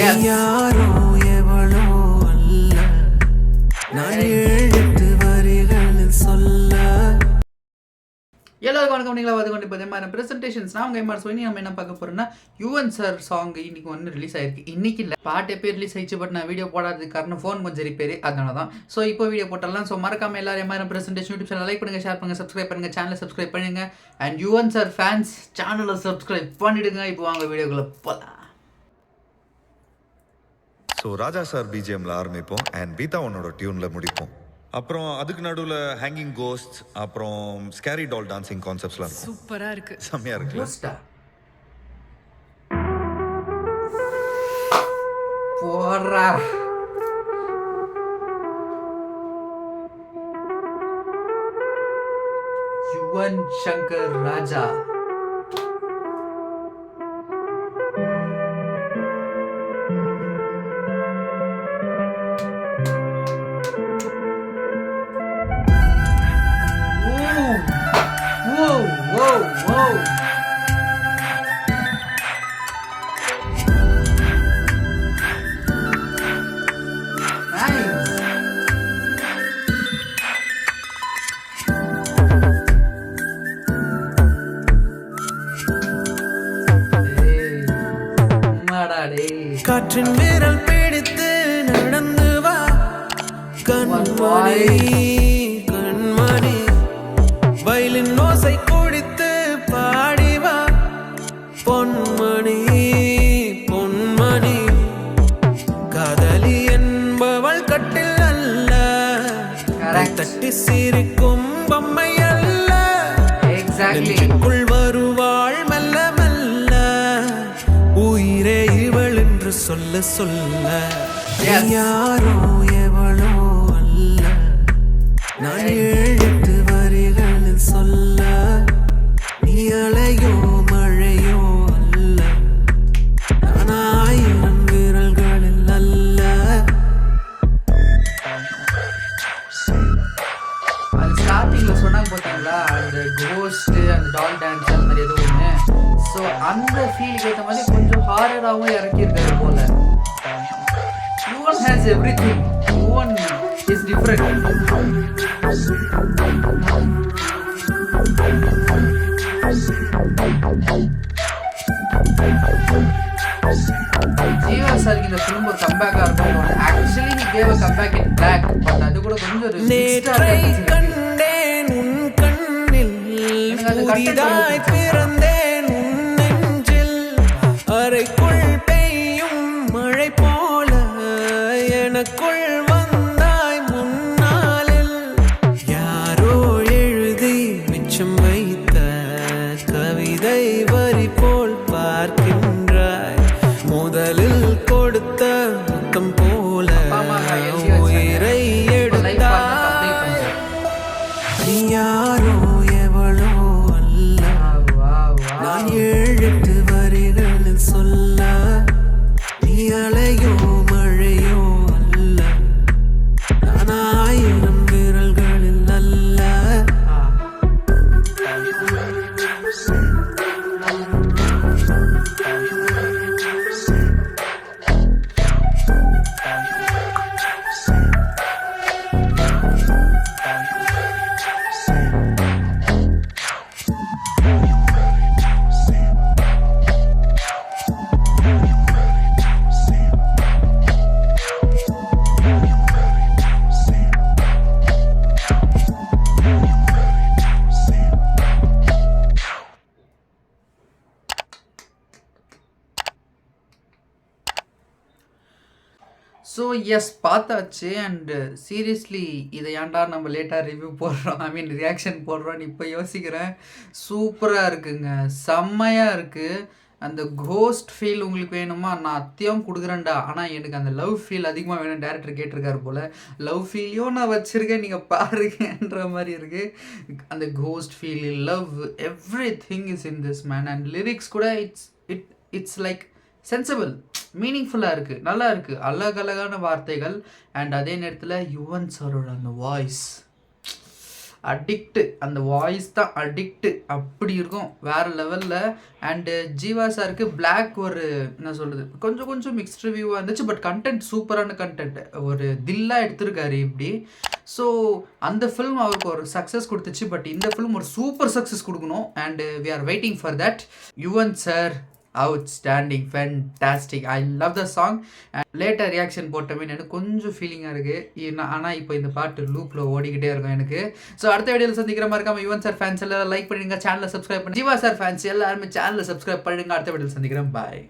யாரோ எவளோ அல்ல நான் எழுத்து வரிகளில் சொல்ல. எல்லாருக்கும் வணக்கம். நீங்களா வந்து கொண்டு இப்போ மாதிரி ப்ரெசன்டேஷன்ஸ் நான் உங்கள் எம்ஆர் சொல்லி நம்ம என்ன பார்க்க போகிறோம்னா யுவன் சார் சாங் இன்னைக்கு ஒன்று ரிலீஸ் ஆயிருக்கு. இன்னைக்கு இல்லை, பாட்டு எப்போ ரிலீஸ் ஆயிடுச்சு, பட் நான் வீடியோ போடாததுக்கு காரணம் ஃபோன் கொஞ்சம் ரிப்பேர், அதனால தான். ஸோ இப்போ வீடியோ போட்டலாம். ஸோ மறக்காம எல்லாரும் MR presentation YouTube channel like பண்ணுங்கள், ஷேர் பண்ணுங்கள், சப்ஸ்கிரைப் பண்ணுங்கள், சேனலை சப்ஸ்கிரைப் பண்ணுங்க. அண்ட் யுவன் சார் ஃபேன்ஸ் சேனலை சப்ஸ்கிரைப் பண்ணிடுங்க. இப்போ வாங்க வீடியோக்குள்ளே போகலாம். ஸோ ராஜா சார் பிஜிஎம்ல ஆரம்பிப்போம் அண்ட் பீதா ஒன்னோட டியூனில் முடிப்போம். அப்புறம் அதுக்கு நடுவில் ஹேங்கிங் கோஸ்ட், அப்புறம் ஸ்கேரி டால் டான்சிங் கான்செப்ட்ஸ்லாம் இருக்கும். சூப்பரா இருக்கு, செம்மையா இருக்குல்ல? போறா யுவன் சங்கர் ராஜா. காற்றின் விரல் பிடித்து நடந்து வா கண்மணி கண்மணி, வயலின் ஓசை குடித்து பாடி வா பொன்மணி பொன்மணி. காதலி என்பவள் கட்டில் அல்ல, தட்டி சிரிக்கும் பொம்மை அல்ல. நெஞ்சுக்குள் வருவாள் மெல்ல மெல்ல, உயிரே இவள் என்று சொல்ல சொல்ல. யாரோ எவளோ அல்ல நான் எழுத்து வரிகளில் சொல்ல. நீ அலையோ மழையோ அல்ல நான் ஆயிரம் விரல்களில் அல்ல. அது ஸ்டார்டிங்ல சொன்னாங்க பார்த்தீங்களா, அந்த கோஸ்ட் அந்த டால் டான்ஸ் அந்த மாதிரி ஏதோ ஒன்று. ஸோ அந்த ஃபீலுக்கு ஏற்ற மாதிரி கொஞ்சம் ஹாரராகவும் இறக்கியிருக்காரு போல. Yuvan has everything. Yuvan is different. Jeeva சாருக்கு இந்த ஃபிலிம் ஒரு கம்பேக்கா இருக்கும். Actually he gave a comeback in black, but அது கூட கொஞ்சம் ஒரு நேற்றை கண்டேன் உன் கண்ணில், புதிதாய் பிறந்தேன் உன் நெஞ்சில். அறைக்குள் பெய்யும் மழை போல எனக்குள் வந்தாய் முன்னாளில். யாரோ எழுதி மிச்சம் வைத்த கவிதை வரி போல் பார்க்கின்றாய். முதலில் கொடுத்த முத்தம் போல உயிரை எடுத்தாய். யாரோ எவளோ அல்ல நான் எழுத்து வரிகளில் சொல்ல. நீ அலையோ மழையோ அல்ல நான் ஆயிரம் விரல்களில் அல்ல. ஸோ எஸ் பார்த்தாச்சு. அண்டு சீரியஸ்லி இதை ஏன்டா நம்ம லேட்டாக ரிவ்யூ போடுறோம், ஐ மீன் ரியாக்ஷன் போடுறோன்னு இப்போ யோசிக்கிறேன். சூப்பராக இருக்குங்க, செம்மையாக இருக்குது. அந்த கோஸ்ட் ஃபீல் உங்களுக்கு வேணுமா, நான் அத்தியம் கொடுக்குறேன்டா. ஆனால் எனக்கு அந்த லவ் ஃபீல் அதிகமாக வேணும். டேரக்டர் கேட்டிருக்காரு போல், லவ் ஃபீலையும் நான் வச்சுருக்கேன், நீங்கள் பாருங்கன்ற மாதிரி இருக்குது. அந்த ghost feel, love, everything is in this man. And lyrics கூட இட்ஸ் லைக் சென்சிபிள், மீனிங்ஃபுல்லாக இருக்குது, நல்லா இருக்குது, அழகழகான வார்த்தைகள். அண்ட் அதே நேரத்தில் யுவன் சாரோட அந்த வாய்ஸ் அடிக்ட்டு, அந்த வாய்ஸ் தான் அடிக்ட்டு, அப்படி இருக்கும் வேறு லெவலில். அண்டு ஜீவா சாருக்கு பிளாக் ஒரு என்ன சொல்கிறது, கொஞ்சம் கொஞ்சம் மிக்ஸ்ட் ரிவ்யூவாக இருந்துச்சு. பட் கண்டென்ட் சூப்பரான கண்டென்ட், ஒரு தில்லாக எடுத்திருக்காரு இப்படி. ஸோ அந்த ஃபில்ம் அவருக்கு ஒரு சக்ஸஸ் கொடுத்துச்சு. பட் இந்த ஃபில்ம் ஒரு சூப்பர் சக்ஸஸ் கொடுக்கணும். And we are waiting for that. Yuvan sir outstanding, fantastic, I love the song. லேட்டாக ரியாக்ஷன் போட்டமே எனக்கு கொஞ்சம் ஃபீலிங்காக இருக்குது. ஆனால் இப்போ இந்த பாட்டு லூப்பில் ஓடிக்கிட்டே இருக்கும் எனக்கு. ஸோ அடுத்த வீடியோவில் சந்திக்கிற மாதிரி இருக்காமல் யுவன் சார் ஃபேன்ஸ் எல்லாம் லைக் பண்ணிடுங்க, சேனலை சப்ஸ்கிரைப் பண்ணி ஜீவா சார் ஃபேன்ஸ் எல்லாருமே சேனலை சப்ஸ்கிரைப் பண்ணிடுங்க. அடுத்த வீடியோவில் சந்திக்கிறேன், பாய்.